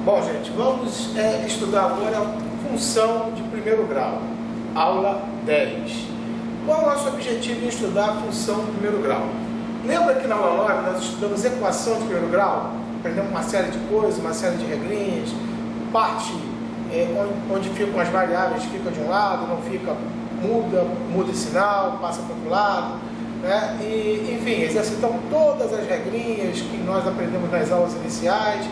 Bom, gente, vamos estudar agora a função de primeiro grau, aula 10. Qual é o nosso objetivo em estudar a função de primeiro grau? Lembra que na aula 9 nós estudamos equação de primeiro grau? Aprendemos uma série de coisas, uma série de regrinhas, parte onde ficam as variáveis, fica de um lado, não fica, muda de sinal, passa para o outro lado, né? E, enfim, exercitamos todas as regrinhas que nós aprendemos nas aulas iniciais.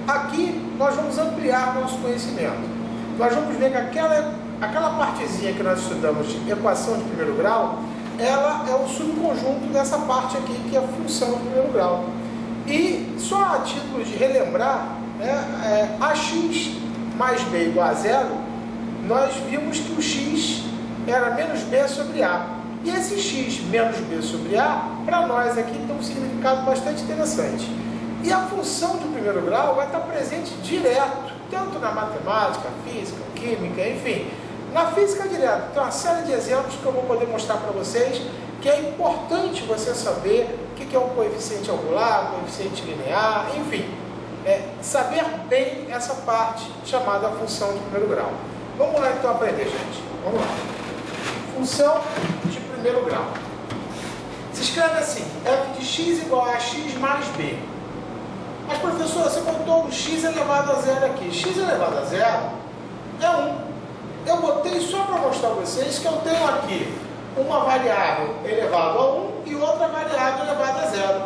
Aqui nós vamos ampliar nosso conhecimento. Nós vamos ver que aquela partezinha que nós estudamos de equação de primeiro grau, ela é o subconjunto dessa parte aqui, que é a função de primeiro grau. E só a título de relembrar, né, ax mais b igual a zero, nós vimos que o x era menos b sobre a. E esse x menos b sobre a, para nós aqui, tem um significado bastante interessante. E a função de primeiro grau vai estar presente direto, tanto na matemática, física, química, enfim. Na física direto, tem uma série de exemplos que eu vou poder mostrar para vocês, que é importante você saber o que é um coeficiente angular, coeficiente linear, enfim. Saber bem essa parte chamada função de primeiro grau. Vamos lá então aprender, gente. Vamos lá. Função de primeiro grau. Se escreve assim, f de x igual a x mais b. Mas, professor, você botou o x elevado a zero aqui. X elevado a zero é 1. Eu botei só para mostrar a vocês que eu tenho aqui uma variável elevada a 1 e outra variável elevada a zero.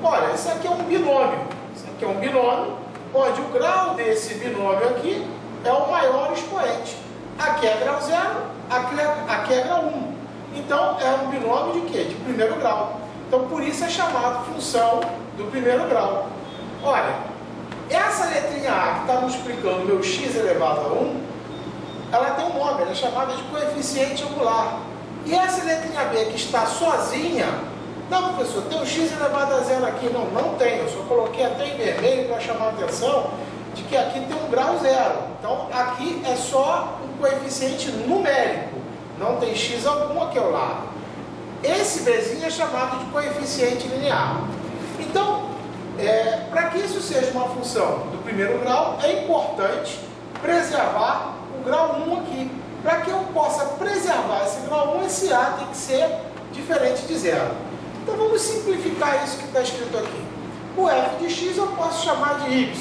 Olha, isso aqui é um binômio. Isso aqui é um binômio, onde o grau desse binômio aqui é o maior expoente. Aqui é grau 0, aqui é grau 1. Então, é um binômio de quê? De primeiro grau. Então, por isso é chamado função do primeiro grau. Olha, essa letrinha A que está multiplicando meu x elevado a 1, ela tem um nome, ela é chamada de coeficiente angular. E essa letrinha B que está sozinha, não, professor, tem um x elevado a zero aqui. Não, não tem, eu só coloquei até em vermelho para chamar a atenção de que aqui tem um grau 0. Então, aqui é só um coeficiente numérico, não tem x algum aqui ao lado. Esse Bzinho é chamado de coeficiente linear. Então, para que isso seja uma função do primeiro grau, é importante preservar o grau 1 aqui. Para que eu possa preservar esse grau 1, esse A tem que ser diferente de zero. Então vamos simplificar isso que está escrito aqui. O f de x eu posso chamar de y.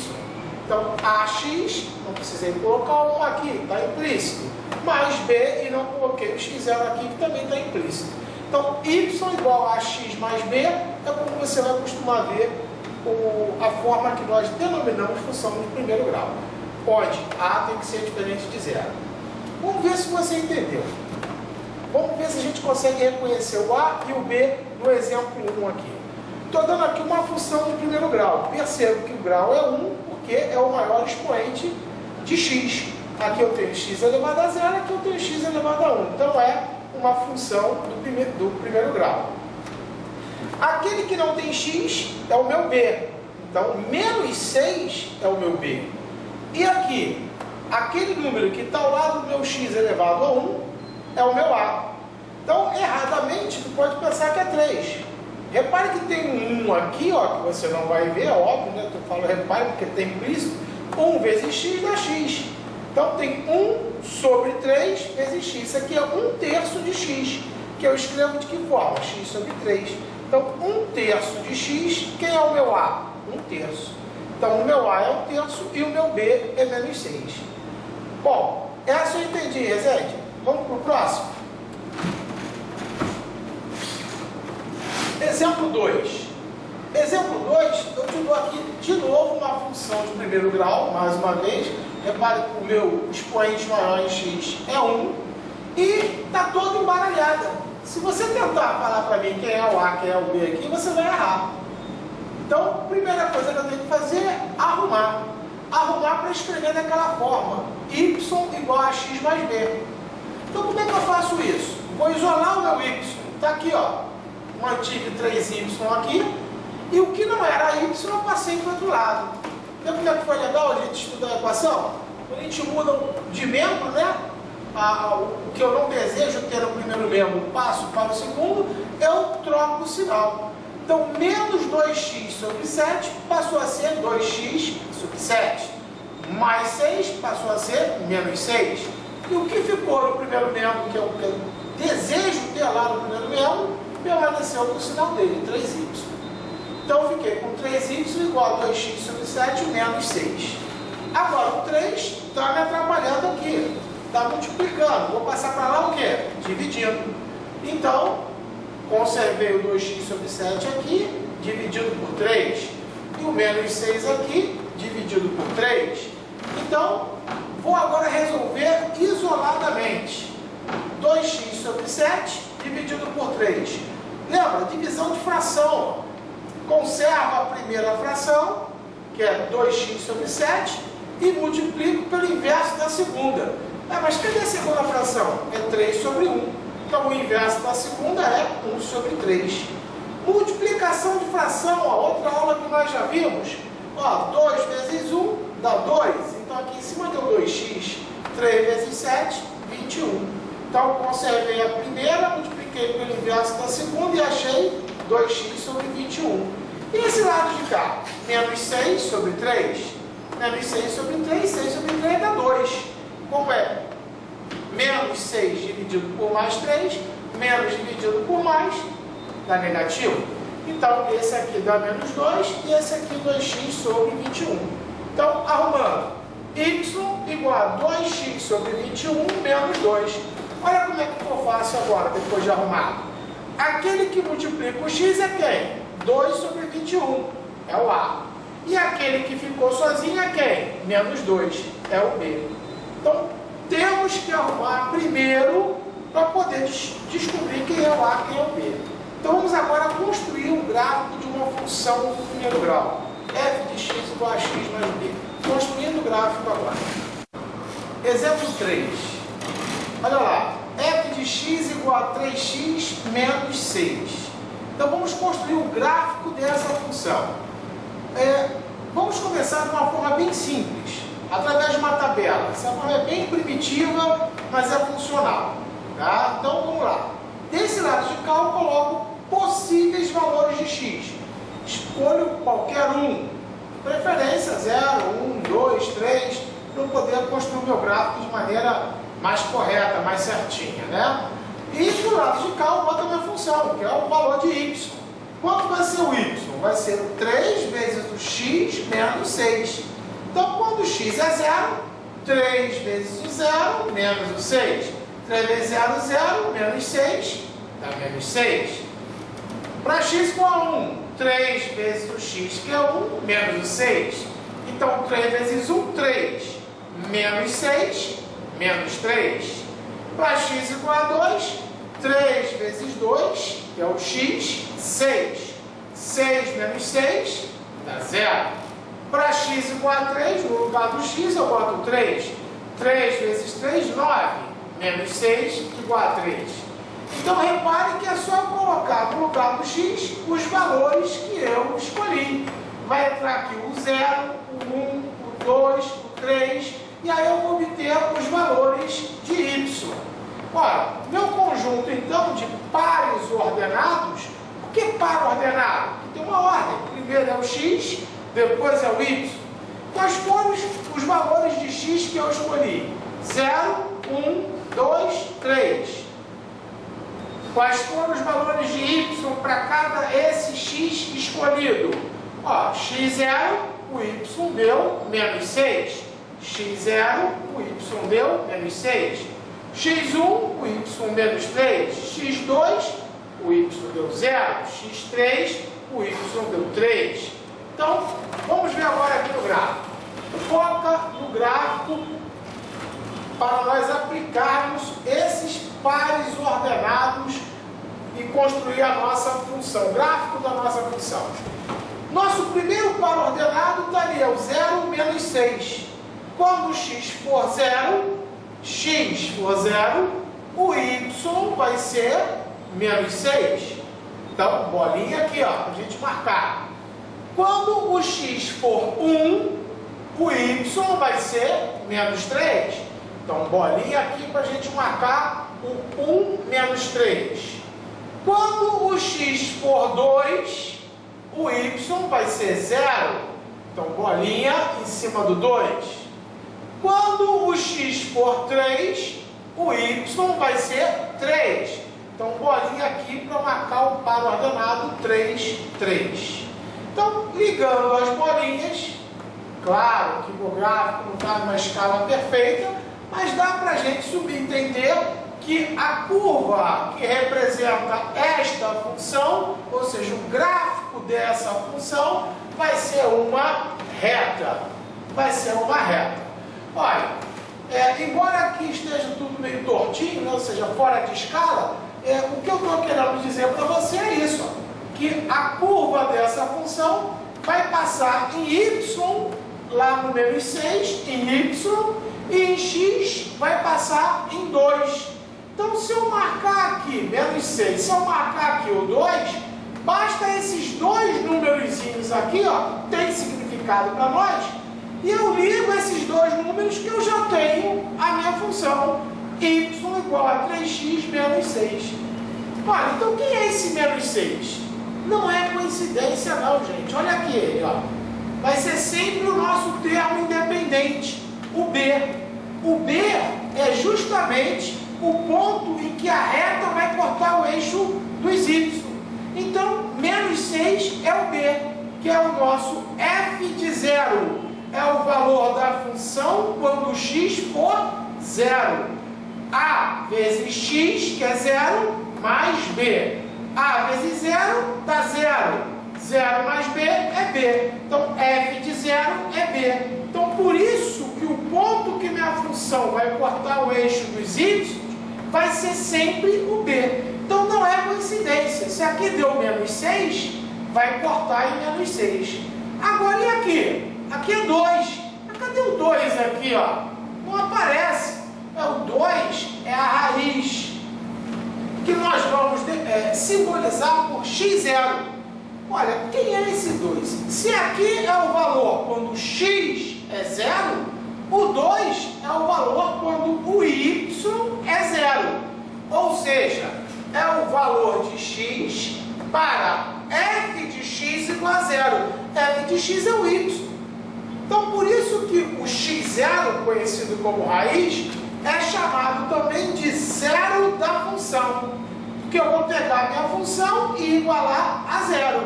Então ax, não precisei colocar 1 aqui, está implícito. Mais b, e não coloquei o x0 aqui, que também está implícito. Então y igual a x mais b é como você vai costumar ver a forma que nós denominamos função de primeiro grau, onde a tem que ser diferente de zero. Vamos ver se você entendeu. Vamos ver se a gente consegue reconhecer o a e o b no exemplo 1 aqui. Estou dando aqui uma função de primeiro grau. Percebo que o grau é 1 porque é o maior expoente de x. Aqui eu tenho x elevado a zero, aqui eu tenho x elevado a 1. Então é uma função do primeiro grau. Aquele que não tem x é o meu b. Então, menos 6 é o meu b. E aqui, aquele número que está ao lado do meu x elevado a 1 é o meu a. Então, erradamente, tu pode pensar que é 3. Repare que tem um 1 aqui, ó, que você não vai ver, é óbvio, né? Tu fala, repare, porque tem implícito. 1 vezes x dá x. Então, tem 1 sobre 3 vezes x. Isso aqui é 1/3 de x, que eu escrevo de que forma? X sobre 3. Então, 1/3 de x, quem é o meu a? 1/3. Então, o meu a é 1/3 e o meu b é menos 6. Bom, essa eu entendi, Rezende. Vamos para o próximo. Exemplo 2. Exemplo 2, eu te dou aqui de novo uma função de primeiro grau, mais uma vez. Repare que o meu expoente maior em x é 1 e está todo embaralhada. Se você tentar falar para mim quem é o A, quem é o B aqui, você vai errar. Então, a primeira coisa que eu tenho que fazer é arrumar. Arrumar para escrever daquela forma. Y igual a x mais b. Então, como é que eu faço isso? Vou isolar o meu y. Está aqui, ó. Mantive 3y aqui. E o que não era y, eu passei para o outro lado. Então, como é que foi legal a gente estudar a equação? Quando a gente muda de membro, né? O que eu não desejo ter no primeiro membro, passo para o segundo, eu troco o sinal. Então, menos 2x sobre 7 passou a ser 2x sobre 7. mais 6 passou a ser menos 6. E o que ficou no primeiro membro, que é o que eu desejo ter lá no primeiro membro, permaneceu com o sinal dele, 3y. Então, eu fiquei com 3y igual a 2x sobre 7 menos 6. Agora, o 3 está me atrapalhando aqui, está multiplicando. Vou passar para lá o quê? Dividindo. Então, conservei o 2x sobre 7 aqui, dividido por 3. E o menos 6 aqui, dividido por 3. Então, vou agora resolver isoladamente. 2x sobre 7, dividido por 3. Lembra? Divisão de fração. Conservo a primeira fração, que é 2x sobre 7, e multiplico pelo inverso da segunda. Mas cadê a segunda fração? É 3 sobre 1. Então, o inverso da segunda é 1 sobre 3. Multiplicação de fração, outra aula que nós já vimos. 2 vezes 1 dá 2. Então, aqui em cima deu 2x. 3 vezes 7, 21. Então, conservei a primeira, multipliquei pelo inverso da segunda e achei 2x sobre 21. E esse lado de cá? Menos 6 sobre 3. Menos 6 sobre 3, 6 sobre 3 dá 2. Como é? Menos 6 dividido por mais 3, menos dividido por mais, dá negativo. Então, esse aqui dá menos 2 e esse aqui 2x sobre 21. Então, arrumando, y igual a 2x sobre 21 menos 2. Olha como é que eu faço agora, depois de arrumado. Aquele que multiplica o x é quem? 2 sobre 21, é o A. E aquele que ficou sozinho é quem? Menos 2, é o B. Então, temos que arrumar primeiro para poder descobrir quem é o A e quem é o B. Então, vamos agora construir um gráfico de uma função do primeiro grau. f de x igual a x mais b. Construindo o gráfico agora. Exemplo 3. Olha lá. f de x igual a 3x menos 6. Então, vamos construir o gráfico dessa função. Vamos começar de uma forma bem simples, através de uma tabela. Essa forma é bem primitiva, mas é funcional. Tá? Então, vamos lá. Desse lado de cá, eu coloco possíveis valores de x. Escolho qualquer um. Preferência 0, 1, 2, 3, para eu poder construir o meu gráfico de maneira mais correta, mais certinha, né? E do lado de cá eu boto a minha função, que é o valor de y. Quanto vai ser o y? Vai ser 3 vezes o x menos 6. Então, quando o x é 0, 3 vezes o 0 menos o 6. 3 vezes 0, 0, menos 6, dá menos 6. Para x igual a 1, 3 vezes o x, que é 1, menos o 6. Então, 3 vezes 1, 3. Menos 6, menos 3. Para x igual a 2, 3 vezes 2, que é o x, 6. 6 menos 6, dá 0. Para x igual a 3, no lugar do x eu boto 3. 3 vezes 3, 9. Menos 6, igual a 3. Então, repare que é só colocar no lugar do x os valores que eu escolhi. Vai entrar aqui o 0, o 1, o 2, o 3, e aí eu vou obter os valores de y. Ora, meu conjunto, então, de pares ordenados, por que par ordenado? Tem uma ordem. Primeiro é o x, depois é o y. Quais foram os valores de x que eu escolhi? 0, 1, 2, 3. Quais foram os valores de y para cada esse x escolhido? x0, o y deu menos 6. x0, o y deu menos 6. x1, o y menos 3. x2, o y deu 0. x3, o y deu 3. Então, vamos ver agora aqui no gráfico. Foca no gráfico para nós aplicarmos esses pares ordenados e construir a nossa função, o gráfico da nossa função. Nosso primeiro par ordenado estaria o 0 menos 6. Quando o x for 0, o y vai ser menos 6. Então, bolinha aqui, para a gente marcar. Quando o x for 1, o y vai ser menos 3. Então, bolinha aqui para a gente marcar o 1 menos 3. Quando o x for 2, o y vai ser 0. Então, bolinha em cima do 2. Quando o x for 3, o y vai ser 3. Então, bolinha aqui para marcar o par ordenado 3, 3. Então, ligando as bolinhas, claro que o gráfico não está numa escala perfeita, mas dá para a gente subentender que a curva que representa esta função, ou seja, o gráfico dessa função, vai ser uma reta. Vai ser uma reta. Olha, embora aqui esteja tudo meio tortinho, né, ou seja, fora de escala, o que eu estou querendo dizer para você é isso, ó, que a curva dessa função vai passar em y, lá no menos 6, em y, e em x vai passar em 2. Então, se eu marcar aqui menos 6, se eu marcar aqui o 2, basta esses dois númerozinhos aqui, ó, tem significado para nós, e eu ligo esses dois números que eu já tenho a minha função y igual a 3x menos 6. Olha, então quem é esse menos 6? Não é coincidência não, gente. Olha aqui ele, ó. Vai ser sempre o nosso termo independente, o b. O b é justamente o ponto em que a reta vai cortar o eixo dos y. Então, menos 6 é o b, que é o nosso f de 0. É o valor da função quando x for 0. A vezes x, que é 0, mais b. A vezes 0 dá 0. 0 mais b é b. Então, f de 0 é b. Então, por isso que o ponto que minha função vai cortar o eixo dos y vai ser sempre o b. Então, não é coincidência. Se aqui deu menos 6, vai cortar em menos 6. Agora, e aqui? Aqui é 2. Cadê o 2 aqui, ó? Não aparece. O 2 é a raiz, que nós vamos simbolizar por x0. Olha, quem é esse 2? Se aqui é o valor quando x é 0, o 2 é o valor quando o y é 0. Ou seja, é o valor de x para f de x igual a 0. F de x é o y. Então, por isso que o x0, conhecido como raiz, é chamado também de zero da função. Porque eu vou pegar a minha função e igualar a 0.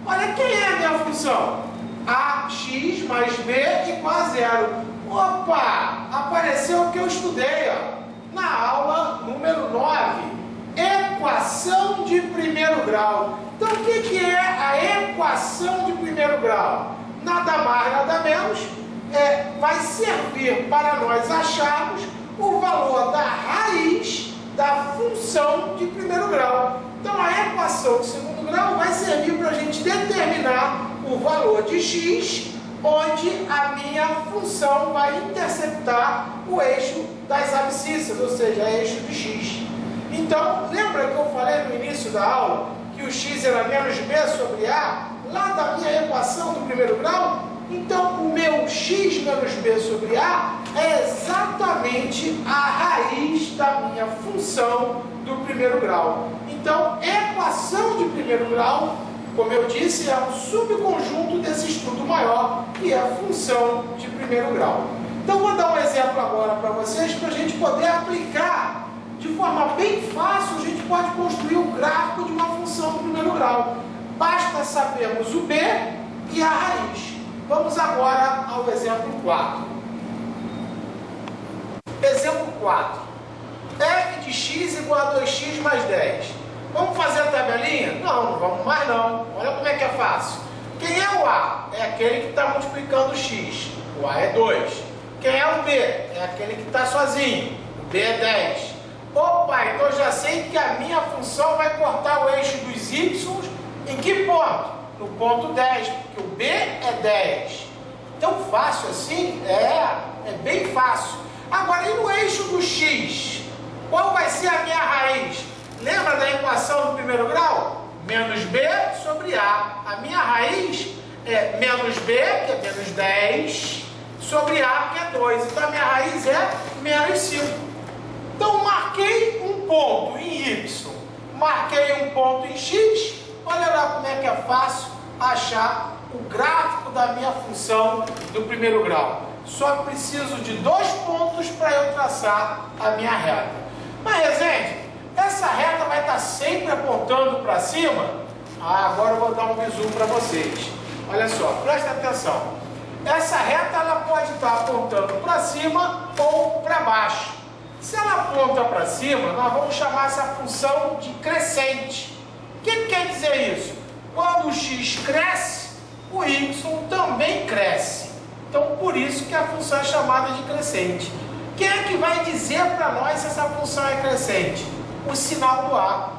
Olha, quem é a minha função? Ax mais b igual a 0. Opa! Apareceu o que eu estudei, ó, na aula número 9. Equação de primeiro grau. Então, o que é a equação de primeiro grau? Nada mais, nada menos, vai servir para nós acharmos o valor da raiz da função de primeiro grau. Então, a equação de segundo grau vai servir para a gente determinar o valor de x, onde a minha função vai interceptar o eixo das abscissas, ou seja, eixo de x. Então, lembra que eu falei no início da aula que o x era menos b sobre a, lá da minha equação do primeiro grau? Então, o meu x menos b sobre a é exatamente a raiz da minha função do primeiro grau. Então, equação de primeiro grau, como eu disse, é um subconjunto desse estudo maior, que é a função de primeiro grau. Então, vou dar um exemplo agora para vocês, para a gente poder aplicar de forma bem fácil. A gente pode construir o gráfico de uma função do primeiro grau. Basta sabermos o b e a raiz. Vamos agora ao exemplo 4. Exemplo 4. f de x igual a 2x mais 10. Vamos fazer a tabelinha? Não, não vamos mais não. Olha como é que é fácil. Quem é o a? É aquele que está multiplicando o x. O a é 2. Quem é o b? É aquele que está sozinho. O b é 10. Opa, então eu já sei que a minha função vai cortar o eixo dos y em que ponto? No ponto 10, porque o b é 10. Tão fácil assim? É bem fácil. Agora, e no eixo do x? Qual vai ser a minha raiz? Lembra da equação do primeiro grau? Menos b sobre a. A minha raiz é menos b, que é menos 10, sobre a, que é 2. Então, a minha raiz é menos 5. Então, marquei um ponto em y, marquei um ponto em x. Olha lá como é que é fácil achar o gráfico da minha função do primeiro grau. só preciso de 2 pontos para eu traçar a minha reta. Mas, Rezende, essa reta vai estar sempre apontando para cima? Agora eu vou dar um bizu para vocês. Olha só, presta atenção. Essa reta ela pode estar apontando para cima ou para baixo. Se ela aponta para cima, nós vamos chamar essa função de crescente. O que quer dizer isso? Quando o x cresce, o y também cresce. Então, por isso que a função é chamada de crescente. Quem é que vai dizer para nós se essa função é crescente? O sinal do A.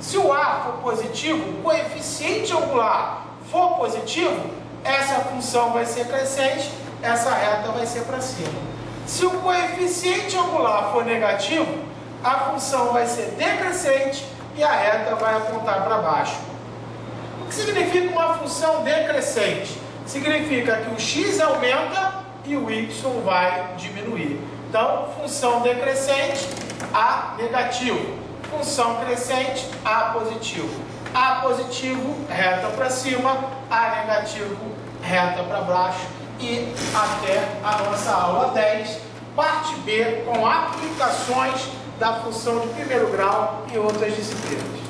Se o A for positivo, o coeficiente angular for positivo, essa função vai ser crescente, essa reta vai ser para cima. Se o coeficiente angular for negativo, a função vai ser decrescente e a reta vai apontar para baixo. O que significa uma função decrescente? Significa que o x aumenta e o y vai diminuir. Então, função decrescente, A negativo. Função crescente, A positivo. A positivo, reta para cima. A negativo, reta para baixo. E até a nossa aula 10, parte B, com aplicações da função de primeiro grau e outras disciplinas.